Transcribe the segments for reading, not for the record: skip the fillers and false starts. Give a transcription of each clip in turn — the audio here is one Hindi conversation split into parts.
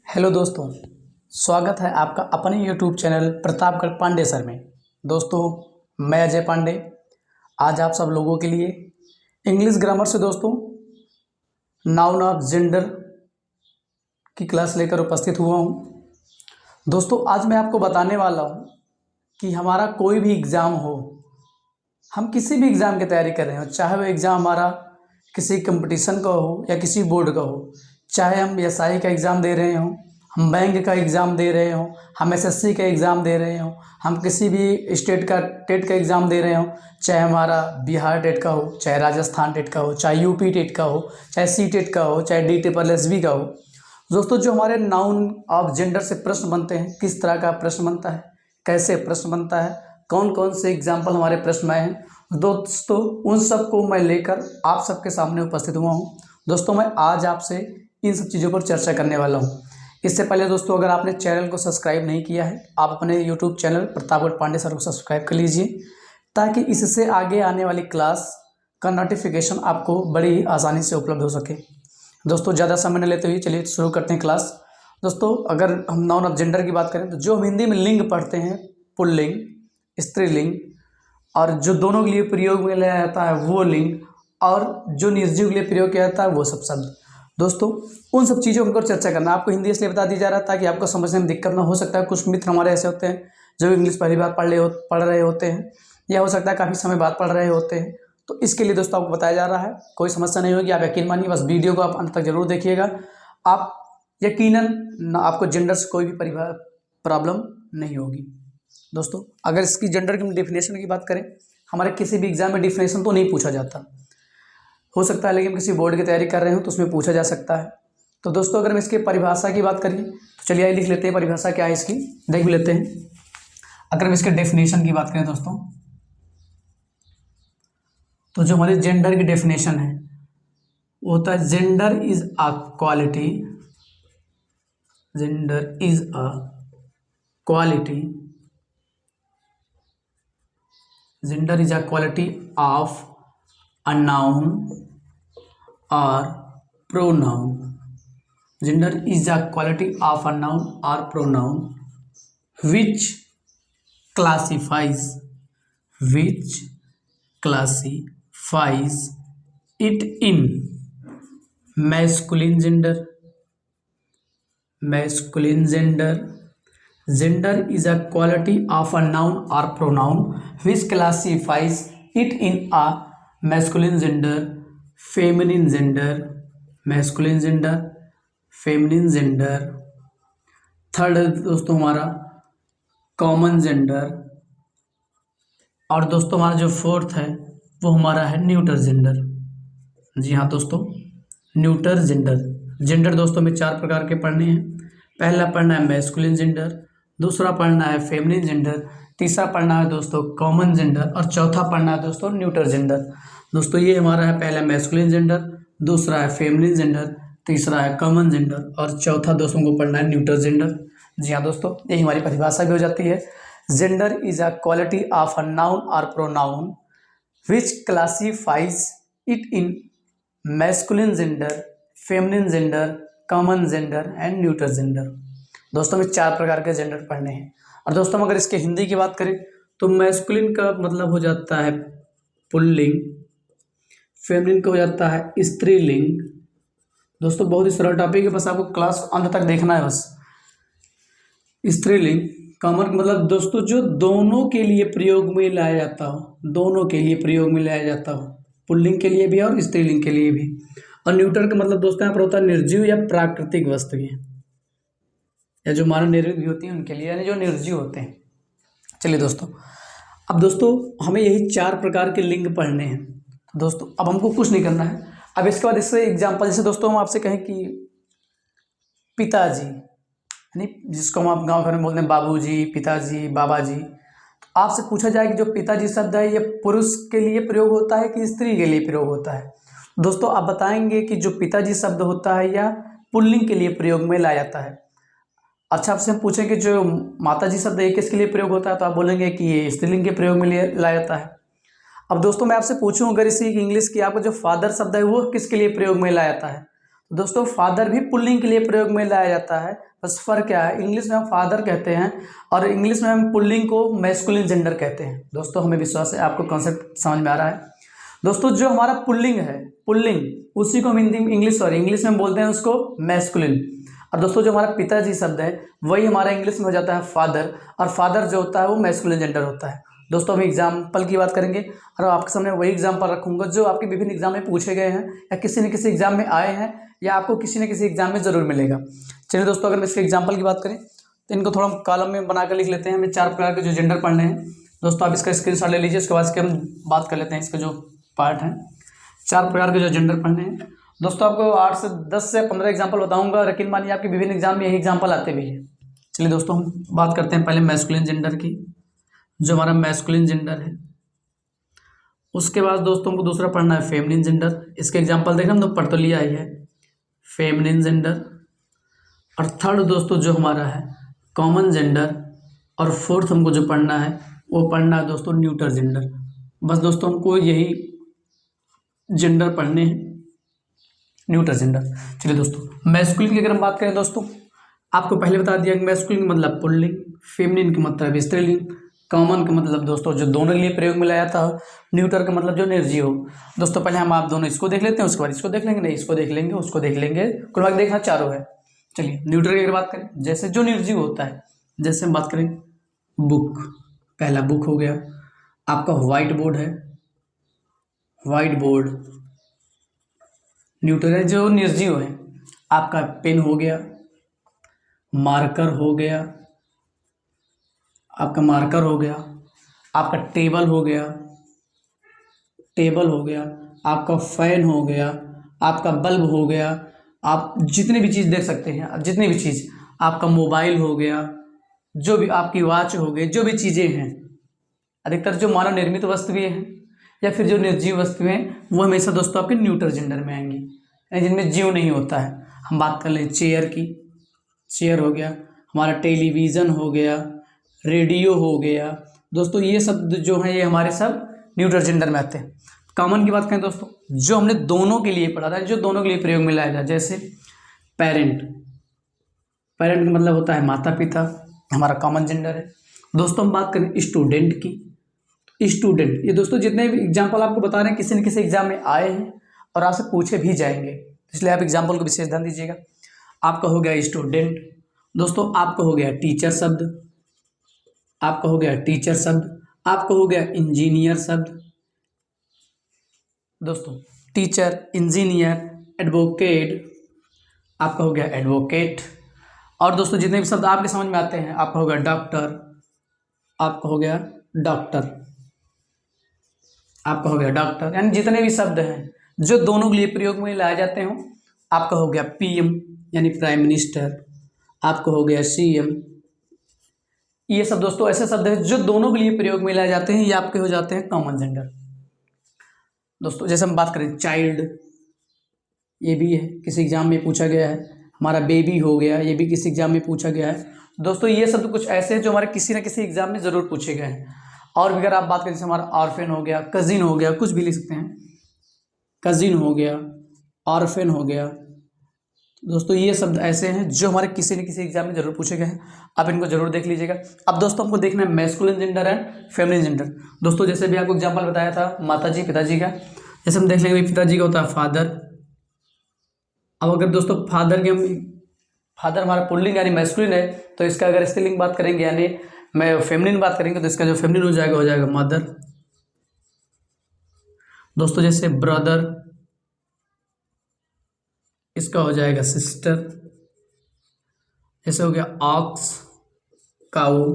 हेलो दोस्तों, स्वागत है आपका अपने YouTube channel Pratapgarh Pandey sir में। दोस्तों, मैं अजय पांडे आज आप सब लोगों के लिए इंग्लिश ग्रामर से दोस्तों नाउन ऑफ जेंडर की क्लास लेकर उपस्थित हुआ हूँ। दोस्तों, आज मैं आपको बताने वाला हूँ कि हमारा कोई भी एग्ज़ाम हो, हम किसी भी एग्ज़ाम की तैयारी कर रहे हो, चाहे वो एग्ज़ाम हमारा किसी कंपटीशन का हो या किसी बोर्ड का हो, चाहे हम एसआई का एग्ज़ाम दे रहे हों, हम बैंक का एग्ज़ाम दे रहे हों, हम एसएससी का एग्ज़ाम दे रहे हों, हम किसी भी स्टेट का टेट का एग्ज़ाम दे रहे हों, चाहे हमारा बिहार टेट का हो, चाहे राजस्थान टेट का हो, चाहे यूपी टेट का हो, चाहे सी टेट का हो, चाहे DSSB का हो। दोस्तों, जो हमारे नाउन ऑफ जेंडर से प्रश्न बनते हैं, किस तरह का प्रश्न बनता है, कैसे प्रश्न बनता है, कौन कौन से एग्जाम्पल हमारे प्रश्न में आए हैं, दोस्तों उन सब को मैं लेकर आप सबके सामने उपस्थित हुआ हूँ। दोस्तों, मैं आज आपसे इन सब चीज़ों पर चर्चा करने वाला हूँ। इससे पहले दोस्तों, अगर आपने चैनल को सब्सक्राइब नहीं किया है, आप अपने YouTube channel Pratapgarh Pandey sir को सब्सक्राइब कर लीजिए, ताकि इससे आगे आने वाली क्लास का नोटिफिकेशन आपको बड़ी ही आसानी से उपलब्ध हो सके। दोस्तों, ज़्यादा समय न लेते हुए चलिए शुरू करते हैं क्लास। दोस्तों, अगर हम नाउन ऑफ जेंडर की बात करें तो जो हम हिंदी में लिंग पढ़ते हैं, पुल्लिंग, स्त्रीलिंग, और जो दोनों के लिए प्रयोग में लिया जाता है वो लिंग, और जो निर्जीव के लिए प्रयोग किया जाता है वो सब शब्द। दोस्तों, उन सब चीज़ों पर चर्चा करना आपको हिंदी इसलिए बता दी जा रहा है ताकि आपको समझने में दिक्कत ना हो सकता है। कुछ मित्र हमारे ऐसे होते हैं जो इंग्लिश पहली बार पढ़ रहे होते हैं, या हो सकता है काफ़ी समय बाद पढ़ रहे होते हैं, तो इसके लिए दोस्तों आपको बताया जा रहा है। कोई समस्या नहीं होगी, आप यकीन मानिए, बस वीडियो को आप अंत तक जरूर देखिएगा। आप यकीनन आपको जेंडर से कोई भी प्रॉब्लम नहीं होगी। दोस्तों, अगर इसकी जेंडर की डेफिनेशन की बात करें, हमारे किसी भी एग्जाम में डेफिनेशन तो नहीं पूछा जाता, हो सकता है लेकिन किसी बोर्ड की तैयारी कर रहे हो तो उसमें पूछा जा सकता है। तो दोस्तों, अगर हम इसकी परिभाषा की बात करें तो चलिए आइए लिख लेते हैं परिभाषा क्या है इसकी, देख भी लेते हैं। अगर हम इसके डेफिनेशन की बात करें दोस्तों, तो जो हमारी जेंडर की डेफिनेशन है वो होता है gender is a quality, gender is a quality, gender is a quality of a noun or pronoun. Gender is a quality of a noun or pronoun which classifies it in masculine gender. Gender is a quality of a noun or pronoun which classifies it in a masculine gender, feminine gender, third दोस्तों हमारा कॉमन जेंडर, और दोस्तों हमारा जो फोर्थ है वो हमारा है न्यूटर जेंडर। जी हाँ दोस्तों, न्यूटर जेंडर दोस्तों में चार प्रकार के पढ़ने हैं। पहला पढ़ना है मैस्कुलिन जेंडर, दूसरा पढ़ना है फेमिनिन जेंडर, तीसरा पढ़ना है दोस्तों कॉमन जेंडर, और चौथा पढ़ना है दोस्तों न्यूटर जेंडर। दोस्तों, ये हमारा है पहला मैस्कुलिन जेंडर, दूसरा है फेमिनिन जेंडर, तीसरा है कॉमन जेंडर, और चौथा दोस्तों को पढ़ना है न्यूटर जेंडर। जी हाँ दोस्तों, यही हमारी परिभाषा भी हो जाती है। Gender is a quality of a noun और pronoun which classifies it in masculine gender, feminine gender, common gender and neuter gender. दोस्तों में चार प्रकार के जेंडर पढ़ने हैं। और दोस्तों, अगर इसके हिंदी की बात करें तो मैस्कुलिन का मतलब हो जाता है पुल्लिंग, फेमिनिन का हो जाता है स्त्रीलिंग। दोस्तों, बहुत ही सरल टॉपिक है, बस आपको क्लास अंत तक देखना है बस। स्त्रीलिंग, कॉमन मतलब दोस्तों जो दोनों के लिए प्रयोग में लाया जाता हो, दोनों के लिए प्रयोग में लाया जाता हो, पुल्लिंग के लिए भी और स्त्रीलिंग के लिए भी। और न्यूटर का मतलब दोस्तों यहाँ पर होता है निर्जीव या प्राकृतिक वस्तुएं, या जो मानव निर्मित भी होती हैं उनके लिए, यानी जो निर्जीव होते हैं। चलिए दोस्तों, अब दोस्तों हमें यही चार प्रकार के लिंग पढ़ने हैं। तो दोस्तों अब हमको कुछ नहीं करना है। अब इसके बाद इससे एग्जाम्पल, जैसे दोस्तों हम आपसे कहें कि पिताजी, यानी जिसको हम आप गाँव घर में बोलते हैं बाबूजी, पिताजी, बाबा जी, तो आपसे पूछा जाए कि जो पिताजी शब्द है ये पुरुष के लिए प्रयोग होता है कि स्त्री के लिए प्रयोग होता है। दोस्तों आप बताएंगे कि जो पिताजी शब्द होता है या पुल्लिंग के लिए प्रयोग में लाया जाता है। अच्छा, आपसे हम पूछें कि जो माताजी शब्द है किसके लिए प्रयोग होता है, तो आप बोलेंगे कि ये स्त्रीलिंग के प्रयोग में लाया जाता है। अब दोस्तों मैं आपसे पूछूं अगर इसी इंग्लिश की, आपका जो फादर शब्द है वो किसके लिए प्रयोग में लाया जाता है, दोस्तों फादर भी पुल्लिंग के लिए प्रयोग में लाया जाता है, बस फर्क क्या है, इंग्लिश में हम फादर कहते हैं और इंग्लिश में हम पुल्लिंग को मैस्कुलिन जेंडर कहते हैं। दोस्तों हमें विश्वास है आपको कॉन्सेप्ट समझ में आ रहा है। दोस्तों जो हमारा पुल्लिंग है, पुल्लिंग, उसी को हम इंग्लिश में बोलते हैं उसको मैस्कुलिन। और दोस्तों जो हमारा पिताजी शब्द है वही हमारा इंग्लिश में हो जाता है फादर, और फादर जो होता है वो मैस्कुलिन जेंडर होता है। दोस्तों हम एग्जाम्पल की बात करेंगे और आपके सामने वही एग्जाम्पल रखूंगा जो आपके विभिन्न एग्जाम में पूछे गए हैं या किसी न किसी एग्जाम में आए हैं या आपको किसी न किसी एग्जाम में ज़रूर मिलेगा। चलिए दोस्तों, अगर मैं इसके एग्जाम्पल की बात करें तो इनको थोड़ा कॉलम में बनाकर लिख लेते हैं। हमें 4 प्रकार के जो जेंडर पढ़ने हैं। दोस्तों आप इसका स्क्रीनशॉट ले लीजिए, उसके बाद इसके हम बात कर लेते हैं इसका जो पार्ट है। 4 प्रकार के जो जेंडर पढ़ने हैं दोस्तों, आपको 8 से 10 से 15 एग्जाम्पल बताऊंगा, लेकिन मानिए आपके विभिन्न एग्जाम में यही एग्जाम्पल आते भी हैं। चलिए दोस्तों हम बात करते हैं पहले मैस्कुलिन जेंडर की, जो हमारा मैस्कुलिन जेंडर है। उसके बाद दोस्तों हमको दूसरा पढ़ना है फेमिनिन जेंडर। इसके एग्जाम्पल देख रहे हम तो पढ़ तो लिया ही है, फेमिनिन जेंडर। और थर्ड दोस्तों जो हमारा है कॉमन जेंडर। और फोर्थ हमको जो पढ़ना है वो पढ़ना है दोस्तों न्यूटर जेंडर। बस दोस्तों हमको यही जेंडर पढ़ने हैं, न्यूटर जेंडर। चलिए दोस्तों मैस्कुलिन की अगर हम बात करें दोस्तों, आपको पहले बता दिया कि मैस्कुलिन का मतलब पुल्लिंग, फेमिनिन का मतलब स्त्रीलिंग, कॉमन का मतलब दोस्तों जो दोनों के लिए प्रयोग में लाया था, न्यूटर का मतलब जो निर्जीव हो। दोस्तों पहले हम आप दोनों इसको देख लेते हैं, उसके बाद इसको देख लेंगे, नहीं इसको देख लेंगे, उसको देख लेंगे, कुल मिला के देखना चारों है। चलिए न्यूटर की अगर बात करें, जैसे जो निर्जीव होता है, जैसे हम बात करें बुक, पहला बुक हो गया, आपका व्हाइट बोर्ड है, व्हाइट बोर्ड न्यूटर है जो निर्जीव है। आपका पेन हो गया, मार्कर हो गया, आपका मार्कर हो गया, आपका टेबल हो गया, टेबल हो गया, आपका फैन हो गया, आपका बल्ब हो गया, आप जितनी भी चीज़ देख सकते हैं, अब जितनी भी चीज़, आपका मोबाइल हो गया, जो भी आपकी वॉच हो गई, जो भी चीज़ें हैं, अधिकतर जो मानव निर्मित वस्तुएं हैं या फिर जो निर्जीव वस्तुएं हैं वो हमेशा दोस्तों आपके न्यूटर जेंडर में आएंगी, यानी जिनमें जीव नहीं होता है। हम बात कर लें चेयर की, चेयर हो गया, हमारा टेलीविज़न हो गया, रेडियो हो गया। दोस्तों ये सब जो है ये हमारे सब न्यूटर जेंडर में आते हैं। कॉमन की बात करें दोस्तों, जो हमने दोनों के लिए पढ़ा था, जो दोनों के लिए प्रयोग में लाया था, जैसे पेरेंट, पेरेंट का मतलब होता है माता पिता, हमारा कॉमन जेंडर है। दोस्तों हम बात करें स्टूडेंट की, स्टूडेंट, ये दोस्तों जितने भी एग्जाम्पल आपको बता रहे हैं किसी न किसी एग्जाम में आए हैं और आपसे पूछे भी जाएंगे, इसलिए आप एग्जाम्पल को विशेष ध्यान दीजिएगा। आपका हो गया स्टूडेंट। दोस्तों आपका हो गया टीचर शब्द, आपका हो गया टीचर शब्द, आपका हो गया इंजीनियर शब्द। दोस्तों टीचर, इंजीनियर, एडवोकेट, आपका हो गया एडवोकेट। और दोस्तों जितने भी शब्द आपके समझ में आते हैं, आपका हो गया डॉक्टर, आपका हो गया डॉक्टर, आपका हो गया डॉक्टर, यानी जितने भी शब्द हैं जो दोनों के लिए प्रयोग में लाए जाते हो, आपका हो गया पीएम यानी प्राइम मिनिस्टर, आपका हो गया सीएम। ये सब दोस्तों ऐसे शब्द हैं जो दोनों के लिए प्रयोग में लाए जाते हैं, ये आपके हो जाते हैं कॉमन जेंडर। दोस्तों जैसे हम बात करें चाइल्ड, ये भी है किसी एग्जाम में पूछा गया है। हमारा बेबी हो गया, ये भी किसी एग्जाम में पूछा गया है। दोस्तों ये शब्द कुछ ऐसे हैं जो हमारे किसी न किसी एग्जाम में ज़रूर पूछे गए हैं। और भी अगर आप बात करें, जैसे हमारा ऑर्फेन हो गया, कजिन हो गया, कुछ भी लिख सकते हैं, कजिन हो गया, ऑर्फेन हो गया। दोस्तों ये शब्द ऐसे हैं जो हमारे किसी न किसी एग्जाम में जरूर पूछे गए हैं, आप इनको जरूर देख लीजिएगा। अब दोस्तों हमको देखना है masculine gender and feminine gender. दोस्तों जैसे भी आपको एग्जांपल बताया था माताजी पिताजी का, जैसे हम देख लेंगे पिताजी का होता है फादर। अब अगर दोस्तों फादर हमारा पुल्लिंग यानी मैस्कुलिन है, तो इसका अगर स्त्रीलिंग बात करेंगे यानी मैं फेमिनिन बात करेंगे, तो इसका जो फेमिनिन हो जाएगा मदर। दोस्तों जैसे ब्रदर, इसका हो जाएगा सिस्टर। जैसे हो गया ऑक्स, काऊ,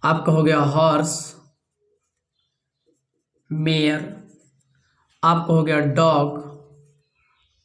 आपका हो गया हॉर्स, मेयर, आपका हो गया डॉग,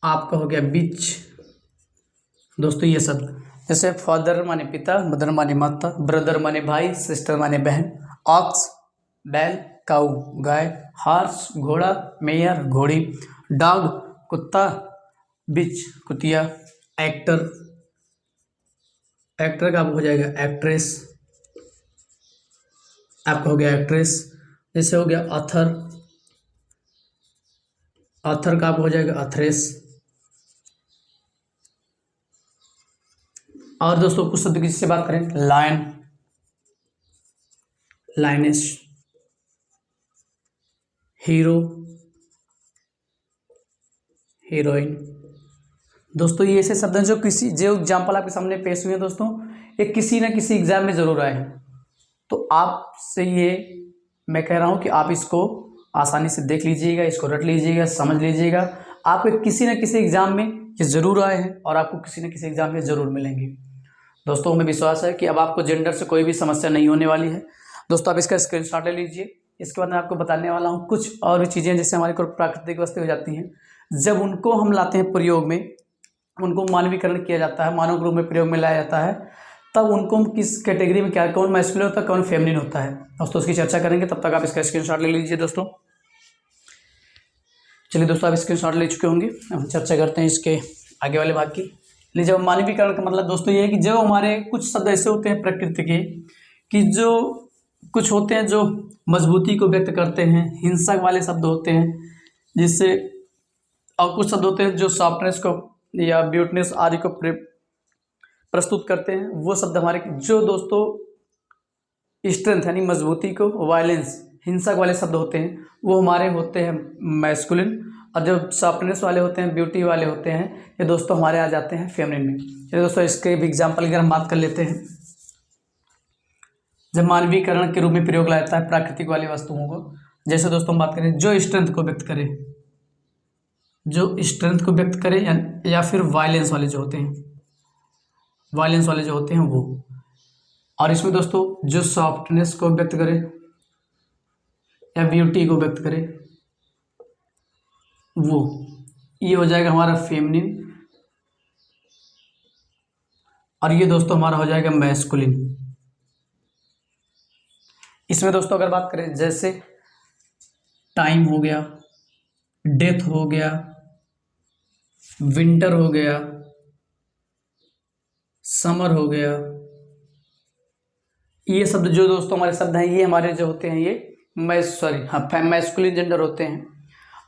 आपका हो गया बिच। दोस्तों ये सब जैसे फादर माने पिता, मदर माने माता, ब्रदर माने भाई, सिस्टर माने बहन, ऑक्स बैल, काऊ गाय, हॉर्स घोड़ा, मेयर घोड़ी, डॉग कुत्ता, बिच कुतिया, एक्टर, एक्टर का हो जाएगा एक्ट्रेस, आपका हो गया एक्ट्रेस। जैसे हो गया ऑथर, ऑथर का हो जाएगा ऑथरेस। और दोस्तों कुछ शब्द की जिससे बात करें, लायन, लाइनिश, हीरो, हीरोइन। दोस्तों ये ऐसे शब्द हैं जो एग्जाम्पल आपके सामने पेश हुए हैं दोस्तों, ये किसी ना किसी एग्जाम में जरूर आए हैं। तो आपसे ये मैं कह रहा हूँ कि आप इसको आसानी से देख लीजिएगा, इसको रट लीजिएगा, समझ लीजिएगा। आपके किसी न किसी एग्जाम में ये जरूर आए हैं और आपको किसी न किसी एग्जाम में जरूर मिलेंगे। दोस्तों हमें विश्वास है कि अब आपको जेंडर से कोई भी समस्या नहीं होने वाली है। दोस्तों आप इसका स्क्रीनशॉट ले लीजिए। इसके बाद मैं आपको बताने वाला हूँ कुछ और भी चीज़ें जिससे हमारी कोई प्राकृतिक वस्तु हो जाती हैं, जब उनको हम लाते हैं प्रयोग में, उनको मानवीकरण किया जाता है, मानव रूप में प्रयोग में लाया जाता है, तब उनको हम किस कैटेगरी में, क्या कौन मैस्कुलिन होता है कौन फेमिनिन होता है, दोस्तों उसकी चर्चा करेंगे। तब तक आप इसका स्क्रीनशॉट ले लीजिए दोस्तों। चलिए दोस्तों आप स्क्रीनशॉट ले चुके होंगे, हम चर्चा करते हैं इसके आगे वाले भाग की। जब मानवीकरण का मतलब दोस्तों ये है कि जब हमारे कुछ शब्द ऐसे होते हैं प्रकृति के कि जो कुछ होते हैं जो मजबूती को व्यक्त करते हैं, हिंसक वाले शब्द होते हैं जिससे, और कुछ शब्द होते हैं जो सॉफ्टनेस को या ब्यूटनेस आदि को प्रस्तुत करते हैं। वो शब्द हमारे जो दोस्तों स्ट्रेंथ यानी मजबूती को, वायलेंस हिंसक वाले शब्द होते हैं वो हमारे होते हैं मैस्कुलिन, और जो सॉफ्टनेस वाले होते हैं, ब्यूटी वाले होते हैं, ये दोस्तों हमारे आ जाते हैं फेमिनिन में। चलिए दोस्तों इसके भी एग्जाम्पल की हम बात कर लेते हैं। जब मानवीकरण के रूप में प्रयोग लाया जाता है प्राकृतिक वाली वस्तुओं को, जैसे दोस्तों हम बात करें जो स्ट्रेंथ को व्यक्त करे, जो स्ट्रेंथ को व्यक्त करे या फिर वायलेंस वाले जो होते हैं, वायलेंस वाले जो होते हैं वो, और इसमें दोस्तों जो सॉफ्टनेस को व्यक्त करे या ब्यूटी को व्यक्त करे वो, ये हो जाएगा हमारा फेमिनिन, और ये दोस्तों हमारा हो जाएगा मैस्कुलिन। इसमें दोस्तों अगर बात करें जैसे टाइम हो गया, डेथ हो गया, विंटर हो गया, समर हो गया, ये शब्द जो दोस्तों हमारे शब्द हैं ये हमारे जो होते हैं ये मैस्कुलिन जेंडर होते हैं।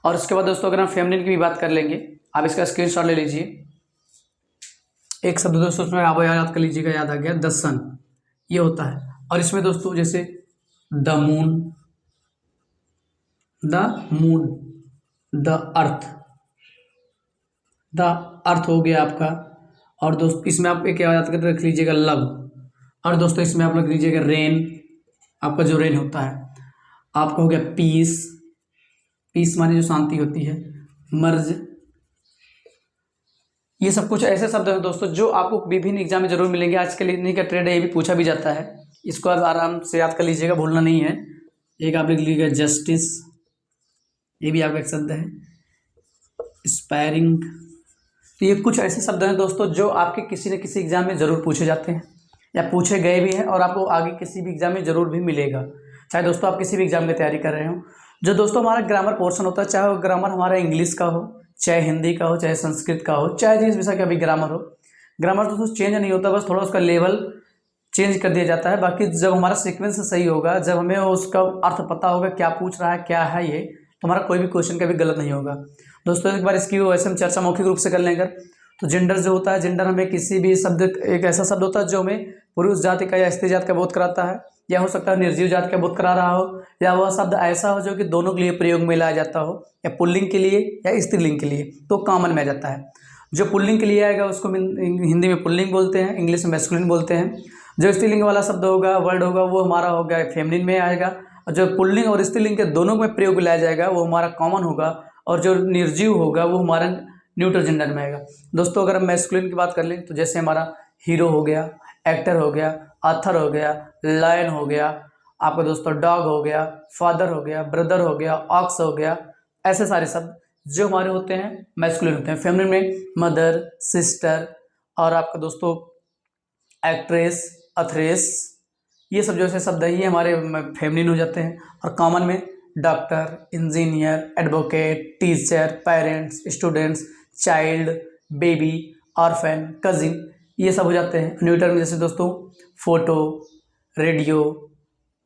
और उसके बाद दोस्तों अगर हम फेमिनिन की भी बात कर लेंगे, आप इसका स्क्रीनशॉट ले लीजिए। एक शब्द दोस्तों उसमें आप याद कर लीजिएगा, याद आ गया, द सन, ये होता है। और इसमें दोस्तों जैसे the moon, the earth, the earth हो गया आपका। और दोस्त इसमें आप एक याद कर रख लीजिएगा, लव। और दोस्तों इसमें आप रख लीजिएगा रेन, आपका जो रेन होता है। आपका हो गया पीस, पीस माने जो शांति होती है, मर्ज। ये सब कुछ ऐसे शब्द हैं दोस्तों जो आपको विभिन्न एग्जाम में जरूर मिलेंगे। आज के लिए इन्हीं का ट्रेड है, ये भी पूछा भी जाता है, इसको आप आराम से याद कर लीजिएगा, भूलना नहीं है। एक आप लिख लीजिएगा जस्टिस, ये भी आपका एक शब्द है, इंस्पायरिंग। तो ये कुछ ऐसे शब्द हैं दोस्तों जो आपके किसी न किसी एग्जाम में ज़रूर पूछे जाते हैं या पूछे गए भी हैं, और आपको आगे किसी भी एग्जाम में ज़रूर भी मिलेगा, चाहे दोस्तों आप किसी भी एग्जाम में तैयारी कर रहे हो। जो दोस्तों हमारा ग्रामर पोर्शन होता है, चाहे वो ग्रामर हमारा इंग्लिश का हो, चाहे हिंदी का हो, चाहे संस्कृत का हो, चाहे जिस विषय का भी ग्रामर हो, ग्रामर दोस्तों चेंज नहीं होता, बस थोड़ा उसका लेवल चेंज कर दिया जाता है। बाकी जब हमारा सीक्वेंस सही होगा, जब हमें उसका अर्थ पता होगा क्या पूछ रहा है क्या है ये, तो हमारा कोई भी क्वेश्चन कभी गलत नहीं होगा। दोस्तों एक बार इसकी वैसे हम चर्चा मौखिक रूप से कर लेंगे। तो जेंडर जो होता है, जेंडर हमें किसी भी शब्द, एक ऐसा शब्द होता है जो हमें पुरुष जाति का या स्त्री जाति का बोध कराता है, या हो सकता है निर्जीव जाति का बोध करा रहा हो, या वह शब्द ऐसा हो जो कि दोनों के लिए प्रयोग में लाया जाता हो, या पुल्लिंग के लिए या स्त्रीलिंग के लिए, तो कॉमन में आ जाता है। जो पुल्लिंग के लिए आएगा उसको हिंदी में पुल्लिंग बोलते हैं, इंग्लिश में मैस्कुलिन बोलते हैं। जो स्त्रीलिंग वाला शब्द होगा, वर्ड होगा, वो हमारा हो गया फेमिनिन में आएगा। और जो पुल्लिंग और स्त्रीलिंग के दोनों में प्रयोग में लाया जाएगा वो हमारा कॉमन होगा, और जो निर्जीव होगा वो हमारा न्यूट्रल जेंडर में आएगा। दोस्तों अगर हम मैस्कुलिन की बात कर लें तो जैसे हमारा हीरो हो गया, एक्टर हो गया, ऑथर हो गया, लायन हो गया, आपका दोस्तों डॉग हो गया, फादर हो गया, ब्रदर हो गया, ऑक्स हो गया, ऐसे सारे शब्द जो हमारे होते हैं मैस्कुलिन होते हैं। फेमिनिन में मदर, सिस्टर, और आपका दोस्तों एक्ट्रेस, अथरेस, ये सब जो ऐसे शब्द है ये हमारे फेमिनिन हो जाते हैं। और कॉमन में doctor, engineer, advocate, teacher, parents, students, child, baby, orphan, cousin, ये सब हो जाते हैं। न्यूट्रल में जैसे दोस्तों photo, radio,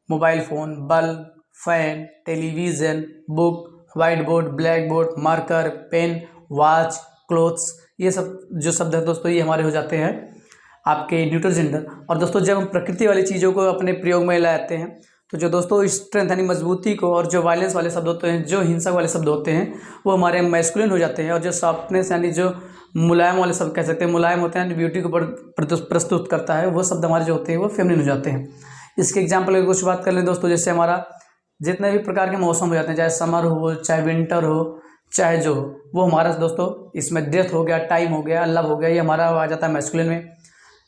mobile phone, bulb, fan, television, book, white board, black board, marker, pen, watch, clothes, ये सब जो शब्द है दोस्तों ये हमारे हो जाते हैं आपके न्यूट्रल जेंडर। और दोस्तों जब हम प्रकृति वाली चीज़ों को अपने प्रयोग में लाते हैं तो जो दोस्तों स्ट्रेंथ यानी मजबूती को, और जो वायलेंस वाले शब्द होते हैं, जो हिंसक वाले शब्द होते हैं, वो हमारे मैस्कुलिन हो जाते हैं। और जो सॉफ्टनेस यानी जो मुलायम वाले शब्द कह सकते हैं, मुलायम होते हैं, ब्यूटी को प्रस्तुत करता है, वो शब्द हमारे जो होते हैं वो फेमिनिन हो जाते हैं। इसके एग्जाम्पल की कुछ बात कर लें दोस्तों, जैसे हमारा जितने भी प्रकार के मौसम हो जाते हैं, चाहे समर हो, चाहे विंटर हो, चाहे जो हो, वो हमारा दोस्तों इसमें डेथ हो गया, टाइम हो गया, लव हो गया, ये हमारा आ जाता है मैस्कुलिन में।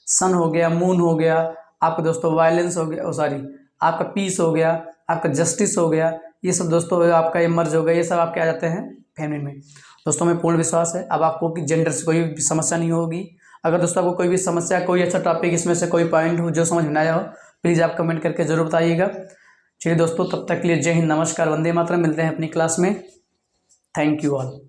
सन हो गया, मून हो गया, आपका दोस्तों वायलेंस हो गया, सॉरी आपका पीस हो गया, आपका जस्टिस हो गया, ये सब दोस्तों आपका इमर्ज हो गया, ये सब आपके आ जाते हैं फेमिनिन में। दोस्तों हमें पूर्ण विश्वास है अब आपको कि जेंडर से कोई भी समस्या नहीं होगी। अगर दोस्तों आपको कोई भी समस्या, कोई अच्छा टॉपिक इसमें से कोई पॉइंट हो जो समझ में ना आया हो, प्लीज़ आप कमेंट करके ज़रूर बताइएगा। चलिए दोस्तों, तब तक के लिए जय हिंद, नमस्कार, वंदे मातरम। मिलते हैं अपनी क्लास में। Thank you all.